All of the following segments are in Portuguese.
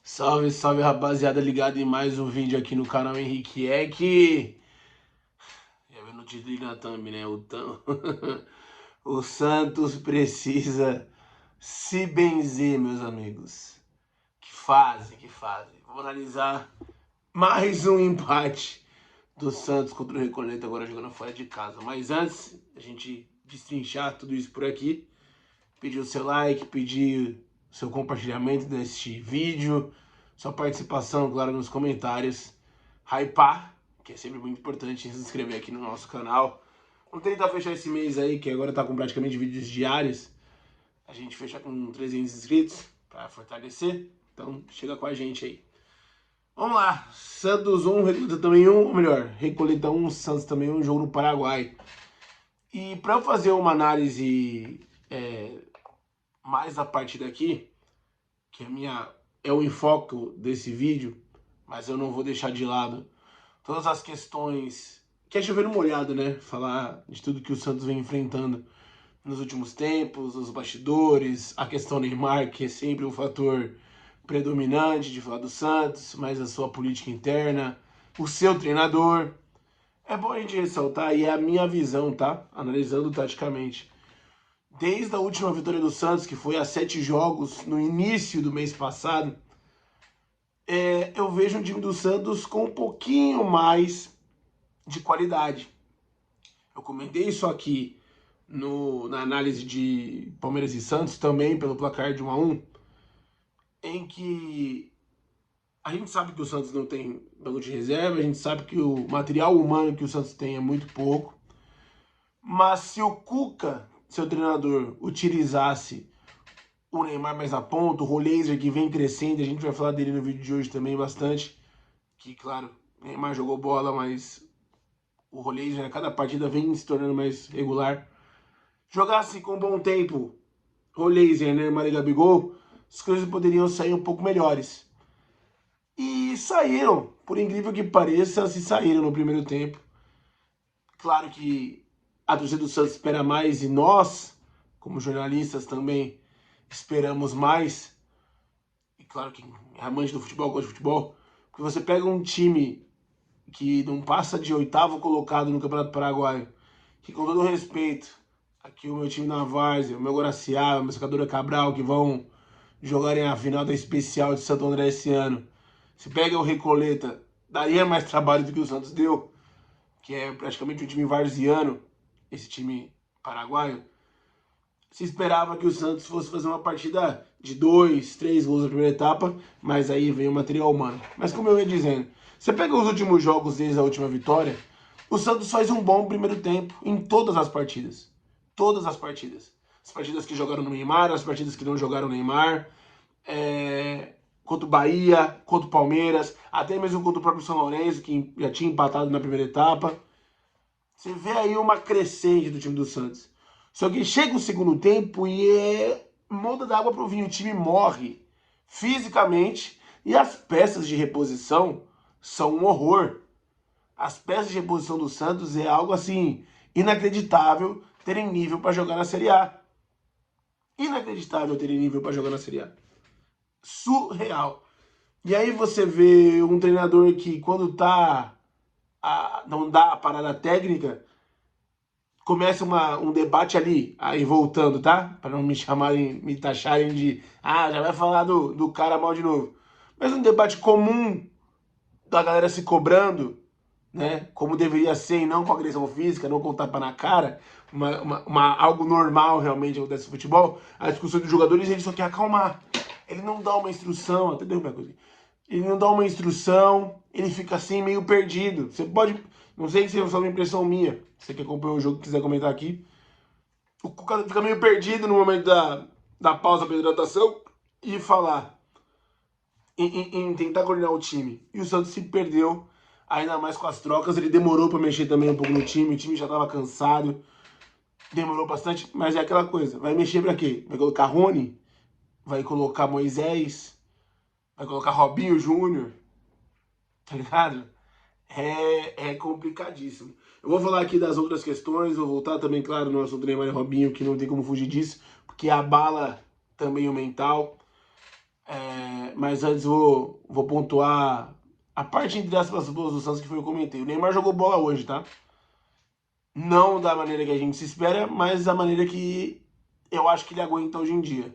Salve, salve rapaziada, ligado em mais um vídeo aqui no canal Henrique Eck. Já viu no título e na thumb, né? O Santos precisa se benzer, meus amigos. Que fase, que fase. Vamos analisar mais um empate do Santos contra o Recoleta, agora jogando fora de casa. Mas antes, a gente destrinchar tudo isso por aqui, pedir o seu like, pedir o seu compartilhamento deste vídeo, sua participação, claro, nos comentários, hypar, que é sempre muito importante, se inscrever aqui no nosso canal. Vamos tentar fechar esse mês aí, que agora tá com praticamente vídeos diários, a gente fechar com 300 inscritos para fortalecer, então chega com a gente aí. Vamos lá, Santos 1, Recoleta também 1, ou melhor, Recoleta 1, Santos também 1, jogo no Paraguai. E para eu fazer uma análise mais a partir daqui, que é o enfoque desse vídeo, mas eu não vou deixar de lado todas as questões que é chover no molhado, né? Falar de tudo que o Santos vem enfrentando nos últimos tempos, os bastidores, a questão Neymar, que é sempre um fator predominante de falar do Santos, mas a sua política interna, o seu treinador. É bom a gente ressaltar, e é a minha visão, tá? Analisando taticamente. Desde a última vitória do Santos, que foi a 7 jogos no início do mês passado, eu vejo um time do Santos com um pouquinho mais de qualidade. Eu comentei isso aqui na análise de Palmeiras e Santos, também pelo placar de 1-1, em que a gente sabe que o Santos não tem banco de reserva, a gente sabe que o material humano que o Santos tem é muito pouco, mas se o Cuca, seu treinador, utilizasse o Neymar mais na ponta, o Roleiser que vem crescendo, a gente vai falar dele no vídeo de hoje também bastante, que claro, o Neymar jogou bola, mas o Roleiser a cada partida vem se tornando mais regular. Jogasse com bom tempo Roleiser, Neymar e Gabigol, as coisas poderiam sair um pouco melhores. E saíram, por incrível que pareça, se saíram no primeiro tempo. Claro que a torcida do Santos espera mais e nós, como jornalistas, também esperamos mais. E claro que é amante do futebol, gosta de futebol. Porque você pega um time que não passa de 8º colocado no Campeonato Paraguaio, que com todo respeito, aqui o meu time na Várzea, o meu Guaraciaba, o meu Secadora Cabral, que vão jogarem a final da Especial de Santo André esse ano. Se pega o Recoleta, daria mais trabalho do que o Santos deu, que é praticamente um time varziano, esse time paraguaio. Se esperava que o Santos fosse fazer uma partida de 2, 3 gols na primeira etapa, mas aí veio o material humano. Mas como eu ia dizendo, você pega os últimos jogos desde a última vitória, o Santos faz um bom primeiro tempo em todas as partidas. Todas as partidas. As partidas que jogaram no Neymar, as partidas que não jogaram no Neymar, contra o Bahia, contra o Palmeiras, até mesmo contra o próprio São Lourenço, que já tinha empatado na primeira etapa. Você vê aí uma crescente do time do Santos. Só que chega o segundo tempo e muda da água pro vinho. O time morre fisicamente e as peças de reposição são um horror. As peças de reposição do Santos é algo assim inacreditável terem nível para jogar na Série A. Inacreditável terem nível para jogar na Série A. Surreal. E aí você vê um treinador que quando não dá a parada técnica, começa um debate ali, aí voltando, tá? Para não me taxarem de, já vai falar do cara mal de novo. Mas um debate comum da galera se cobrando, né? Como deveria ser, e não com agressão física, não com tapa na cara, algo normal realmente acontece no futebol. A discussão dos jogadores, ele só quer acalmar. Ele não dá uma instrução, até derrubar a coisa. Ele não dá uma instrução, ele fica assim meio perdido. Você pode, não sei se é só uma impressão minha, você que acompanhou o jogo quiser comentar aqui, o cara fica meio perdido no momento da pausa para hidratação e falar em tentar coordenar o time. E o Santos se perdeu, ainda mais com as trocas, ele demorou para mexer também um pouco no time, o time já estava cansado, demorou bastante, mas é aquela coisa, vai mexer para quê? Vai colocar Rony? Vai colocar Moisés? Vai colocar Robinho Júnior? Tá ligado? É complicadíssimo. Eu vou falar aqui das outras questões, vou voltar também, claro, no assunto Neymar e Robinho, que não tem como fugir disso, porque abala também o mental. Mas antes vou pontuar a parte entre aspas boas do Santos que foi eu comentei. O Neymar jogou bola hoje, tá? Não da maneira que a gente se espera, mas da maneira que eu acho que ele aguenta hoje em dia.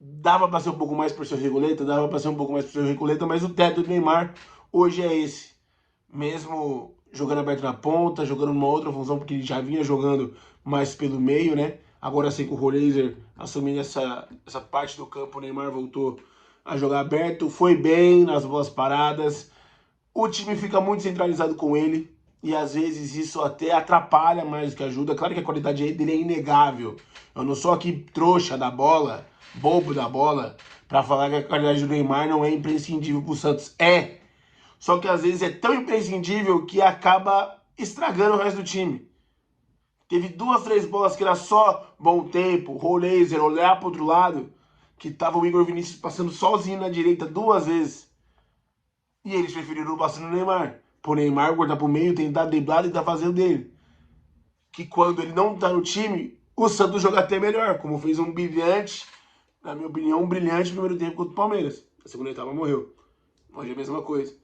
Dava para ser um pouco mais por seu Reguleta, dava para ser um pouco mais por seu Reguleta, mas o teto do Neymar hoje é esse. Mesmo jogando aberto na ponta, jogando numa outra função, porque ele já vinha jogando mais pelo meio, né? Agora sim com o Roleiser assumindo essa parte do campo, o Neymar voltou a jogar aberto, foi bem nas boas paradas. O time fica muito centralizado com ele e às vezes isso até atrapalha mais do que ajuda. Claro que a qualidade dele é inegável. Eu não sou aqui trouxa da bola, bobo da bola, para falar que a qualidade do Neymar não é imprescindível pro Santos. É. Só que às vezes é tão imprescindível que acaba estragando o resto do time. Teve 2, 3 bolas que era só bom tempo, Roleiser, olhar pro outro lado, que tava o Igor Vinícius passando sozinho na direita 2 vezes. E eles preferiram passar no Neymar. Pro Neymar cortar pro meio, tentar driblar e tá fazendo dele. Que quando ele não tá no time, o Santos joga até melhor, como fez um brilhante, na minha opinião, um brilhante primeiro tempo contra o Palmeiras. A segunda etapa morreu. Hoje é a mesma coisa.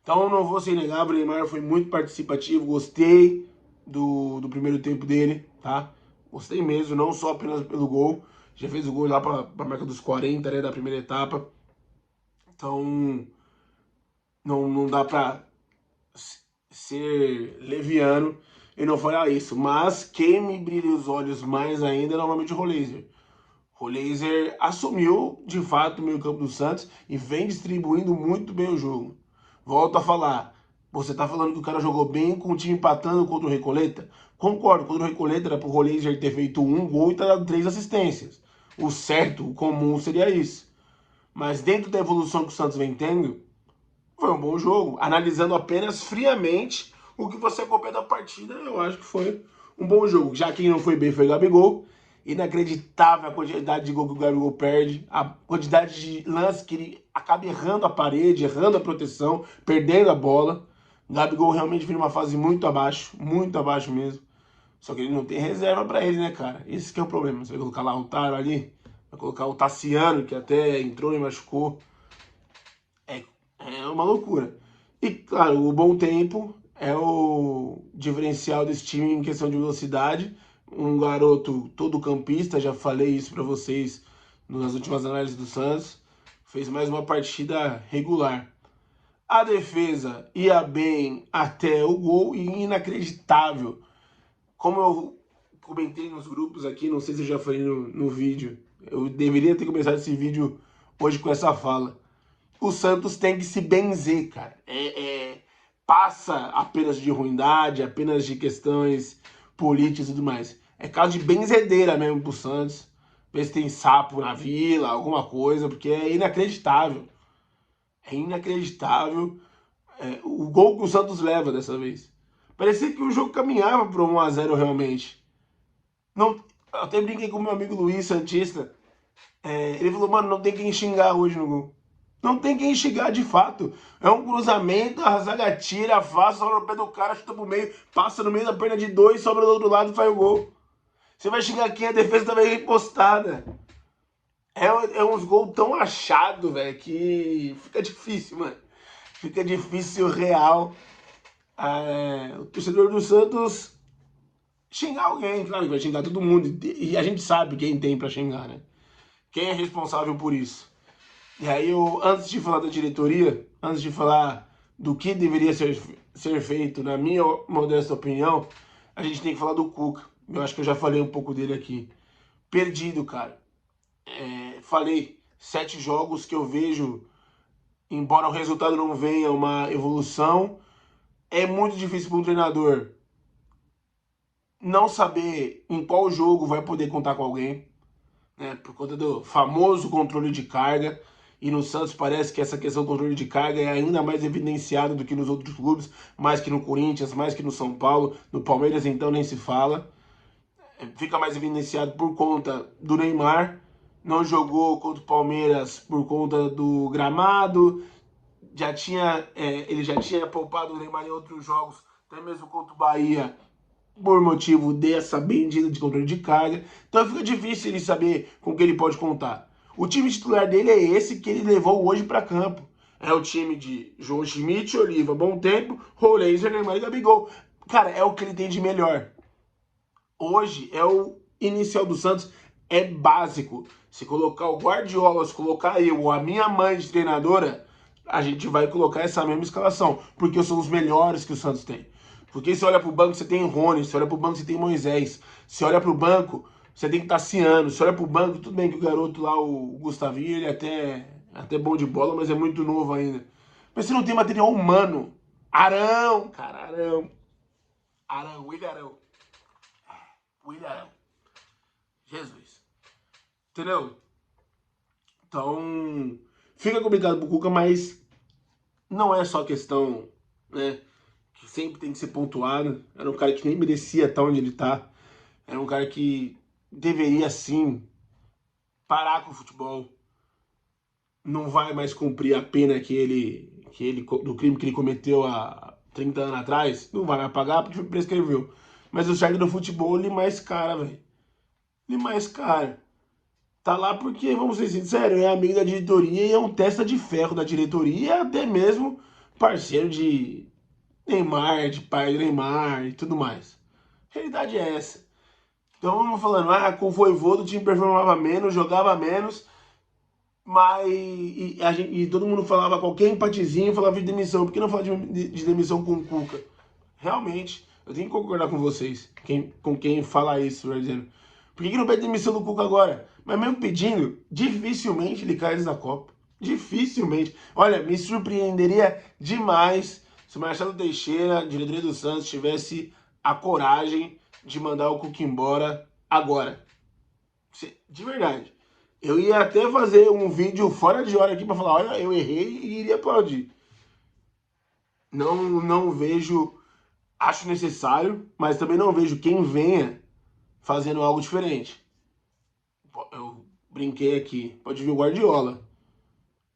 Então não vou ser inegável, o Neymar foi muito participativo, gostei do primeiro tempo dele, tá? Gostei mesmo, não só apenas pelo gol. Já fez o gol lá pra marca dos 40, né, da primeira etapa. Então não dá pra ser leviano e não falar isso. Mas quem me brilha os olhos mais ainda é novamente o Roleiser. O Roleiser assumiu, de fato, o meio campo do Santos e vem distribuindo muito bem o jogo. Volto a falar. Você tá falando que o cara jogou bem com o time empatando contra o Recoleta? Concordo, contra o Recoleta era pro Roleiser ter feito 1 gol e ter dado 3 assistências. O certo, o comum seria isso. Mas dentro da evolução que o Santos vem tendo, foi um bom jogo. Analisando apenas friamente o que você acompanha da partida, eu acho que foi um bom jogo. Já quem não foi bem foi o Gabigol. Inacreditável a quantidade de gol que o Gabigol perde, a quantidade de lances que ele acaba errando a parede, errando a proteção, perdendo a bola. O Gabigol realmente vem numa fase muito abaixo mesmo. Só que ele não tem reserva pra ele, né, cara? Esse que é o problema. Você vai colocar lá o Taro ali, vai colocar o Tassiano, que até entrou e machucou. É uma loucura. E, claro, o bom tempo é o diferencial desse time em questão de velocidade. Um garoto todo campista, já falei isso para vocês nas últimas análises do Santos, fez mais uma partida regular. A defesa ia bem até o gol e inacreditável. Como eu comentei nos grupos aqui, não sei se eu já falei no vídeo, eu deveria ter começado esse vídeo hoje com essa fala. O Santos tem que se benzer, cara. Passa apenas de ruindade, apenas de questões políticas e tudo mais. É caso de benzedeira mesmo pro Santos. Ver se tem sapo na vila, alguma coisa, porque é inacreditável. É inacreditável o gol que o Santos leva dessa vez. Parecia que o jogo caminhava para 1 a 0 realmente. Não, eu até brinquei com o meu amigo Luiz Santista. Ele falou, mano, não tem quem xingar hoje no gol. Não tem quem xingar de fato. É um cruzamento, a zaga tira, afasta, sobra no pé do cara, chuta pro meio, passa no meio da perna de 2, sobra do outro lado e faz o gol. Você vai xingar quem? A defesa tá bem repostada. É uns gols tão achados, velho, que fica difícil, mano. Fica difícil real. O torcedor do Santos xingar alguém, claro que vai xingar todo mundo. E a gente sabe quem tem pra xingar, né? Quem é responsável por isso? E aí, antes de falar da diretoria, antes de falar do que deveria ser feito, na minha modesta opinião, a gente tem que falar do Cuca. Eu acho que eu já falei um pouco dele aqui. Perdido, cara. Falei, 7 jogos que eu vejo, embora o resultado não venha uma evolução, é muito difícil para um treinador não saber em qual jogo vai poder contar com alguém, né? Por conta do famoso controle de carga. E no Santos parece que essa questão do controle de carga é ainda mais evidenciada do que nos outros clubes, mais que no Corinthians, mais que no São Paulo, no Palmeiras então nem se fala. Fica mais evidenciado por conta do Neymar, não jogou contra o Palmeiras por conta do gramado, ele já tinha poupado o Neymar em outros jogos, até mesmo contra o Bahia, por motivo dessa bendita de controle de carga. Então fica difícil ele saber com que ele pode contar. O time titular dele é esse que ele levou hoje para campo. É o time de João Schmidt, Oliva, Bom Tempo, Roleiser, Neymar e Gabigol. Cara, é o que ele tem de melhor. Hoje é o inicial do Santos, é básico. Se colocar o Guardiola, se colocar eu ou a minha mãe de treinadora, a gente vai colocar essa mesma escalação, porque são os melhores que o Santos tem. Porque se olha pro banco, você tem Rony, se olha pro banco, você tem Moisés, se olha pro banco, você tem Tassiano, se olha pro banco, tudo bem que o garoto lá, o Gustavinho, ele é até bom de bola, mas é muito novo ainda. Mas você não tem material humano. Arão, cara, Arão. Arão, William Arão. William Arão. Jesus. Entendeu? Então, fica complicado pro Cuca, mas não é só questão, né, que sempre tem que ser pontuado. Era um cara que nem merecia estar onde ele tá. Era um cara que deveria, sim, parar com o futebol. Não vai mais cumprir a pena do crime que ele cometeu há 30 anos atrás. Não vai mais pagar porque prescreveu. Mas o certo do futebol, ele mais cara, velho. Ele mais cara. Tá lá porque, vamos ser sinceros, é amigo da diretoria e é um testa de ferro da diretoria e até mesmo parceiro de Neymar, de pai de Neymar e tudo mais. A realidade é essa. Então vamos falando, com o Vojvoda o time performava menos, jogava menos, mas e todo mundo falava, qualquer empatezinho falava de demissão. Por que não falar de demissão com o Cuca? Realmente, eu tenho que concordar com vocês, com quem fala isso, dizendo. Por que não pede demissão do Cuca agora? Mas mesmo pedindo, dificilmente ele cai da Copa. Dificilmente. Olha, me surpreenderia demais se o Marcelo Teixeira, diretoria do Santos, tivesse a coragem de mandar o Cuca embora agora. De verdade. Eu ia até fazer um vídeo fora de hora aqui para falar, olha, eu errei e iria aplaudir. Não vejo, acho necessário, mas também não vejo quem venha fazendo algo diferente. Eu brinquei aqui, pode vir o Guardiola.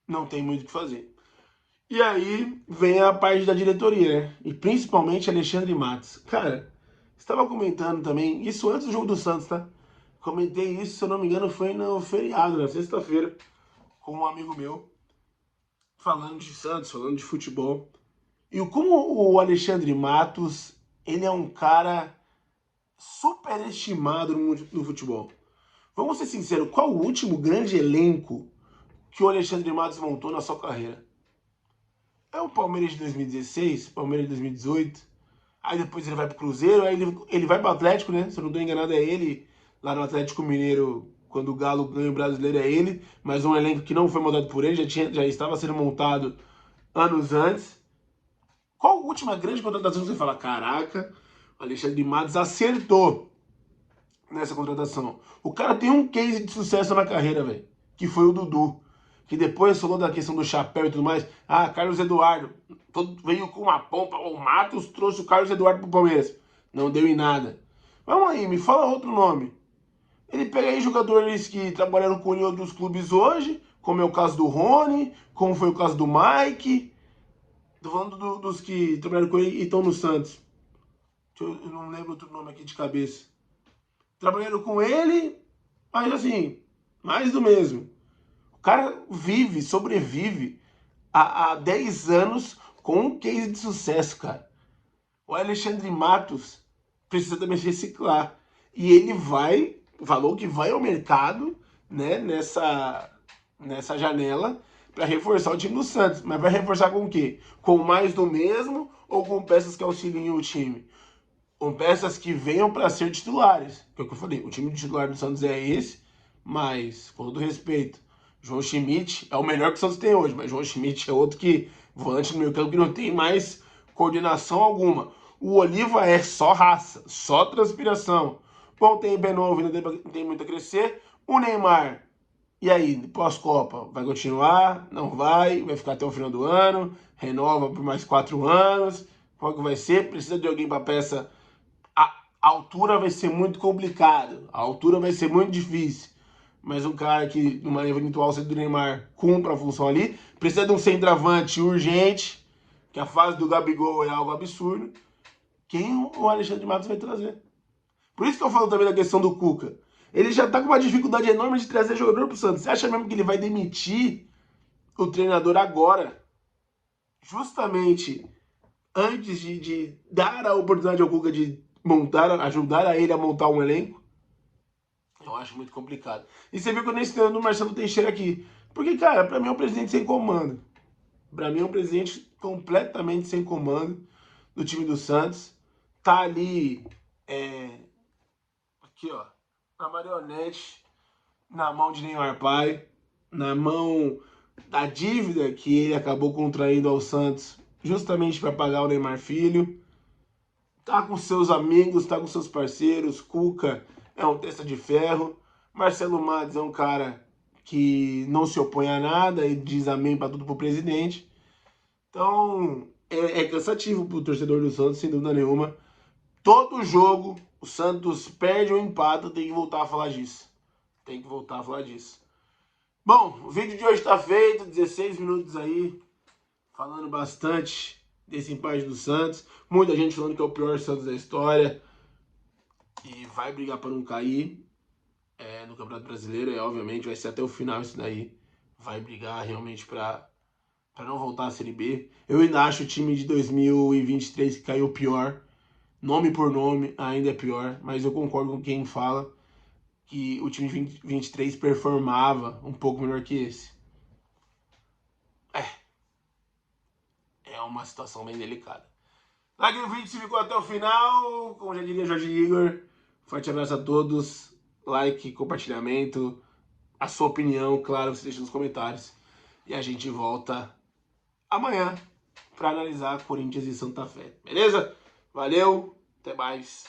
Não tem muito o que fazer. E aí vem a parte da diretoria, né? E principalmente Alexandre Matos. Cara, estava comentando também, isso antes do jogo do Santos, tá? Comentei isso, se eu não me engano, foi no feriado, na sexta-feira, com um amigo meu, falando de Santos, falando de futebol. E como o Alexandre Matos, ele é um cara superestimado no futebol. Vamos ser sinceros, qual o último grande elenco que o Alexandre Matos montou na sua carreira? É o Palmeiras de 2016, Palmeiras de 2018, aí depois ele vai pro Cruzeiro, aí ele vai pro Atlético, né? Se eu não estou enganado, é ele, lá no Atlético Mineiro, quando o Galo ganha o Brasileiro, é ele, mas um elenco que não foi montado por ele, já estava sendo montado anos antes. Qual a última grande contratação que você fala, caraca, o Alexandre Matos acertou nessa contratação? O cara tem um case de sucesso na carreira, velho, que foi o Dudu. Que depois falou da questão do chapéu e tudo mais. Carlos Eduardo. Veio com uma pompa. O Matos trouxe o Carlos Eduardo pro Palmeiras. Não deu em nada. Vamos aí, me fala outro nome. Ele pega aí jogadores que trabalharam com ele em outros clubes hoje, como é o caso do Rony, como foi o caso do Mike. Tô falando dos que trabalharam com ele e estão no Santos. Eu não lembro outro nome aqui de cabeça. Trabalharam com ele, mas assim, mais do mesmo. O cara sobrevive há 10 anos com um case de sucesso, cara. O Alexandre Matos precisa também se reciclar. E ele falou que vai ao mercado, né, nessa janela, para reforçar o time do Santos. Mas vai reforçar com o quê? Com mais do mesmo ou com peças que auxiliem o time? Com peças que venham para ser titulares. Que é o que eu falei, o time titular do Santos é esse, mas, com todo respeito, João Schmidt é o melhor que o Santos tem hoje, mas João Schmidt é outro que, volante no meio campo, que não tem mais coordenação alguma. O Oliva é só raça, só transpiração. Bom, tem Benovo, ainda tem muito a crescer. O Neymar, e aí, pós-Copa, vai continuar? Não vai? Vai ficar até o final do ano? Renova por mais 4 anos? Qual que vai ser? Precisa de alguém para peça. A altura vai ser muito complicado, a altura vai ser muito difícil. Mas um cara que, numa eventual saída do Neymar, cumpra a função ali, precisa de um centroavante urgente, que a fase do Gabigol é algo absurdo. Quem o Alexandre Matos vai trazer? Por isso que eu falo também da questão do Cuca. Ele já tá com uma dificuldade enorme de trazer jogador pro Santos. Você acha mesmo que ele vai demitir o treinador agora? Justamente antes de dar a oportunidade ao Cuca de ajudar a ele a montar um elenco? Eu acho muito complicado. E você viu que eu nem citando o Marcelo Teixeira aqui. Porque, cara, pra mim é um presidente sem comando. Pra mim é um presidente completamente sem comando do time do Santos. Tá ali, aqui ó, na marionete, na mão de Neymar Pai, na mão da dívida que ele acabou contraindo ao Santos justamente para pagar o Neymar Filho. Tá com seus amigos, tá com seus parceiros. Cuca é um testa de ferro. Marcelo Matos é um cara que não se opõe a nada e diz amém para tudo pro presidente. Então é cansativo pro torcedor do Santos, sem dúvida nenhuma. Todo jogo o Santos perde ou empata, tem que voltar a falar disso. Tem que voltar a falar disso. Bom, o vídeo de hoje tá feito, 16 minutos aí, falando bastante desse empate do Santos. Muita gente falando que é o pior Santos da história e vai brigar para não cair no Campeonato Brasileiro. E obviamente vai ser até o final isso daí. Vai brigar realmente para não voltar à Série B. Eu ainda acho o time de 2023 que caiu pior. Nome por nome, ainda é pior. Mas eu concordo com quem fala que o time de 2023 performava um pouco melhor que esse. É uma situação bem delicada. Like o vídeo se ficou até o final. Como já diria Jorge Igor, forte abraço a todos. Like, compartilhamento, a sua opinião, claro, você deixa nos comentários. E a gente volta amanhã para analisar Corinthians e Santa Fé. Beleza? Valeu, até mais.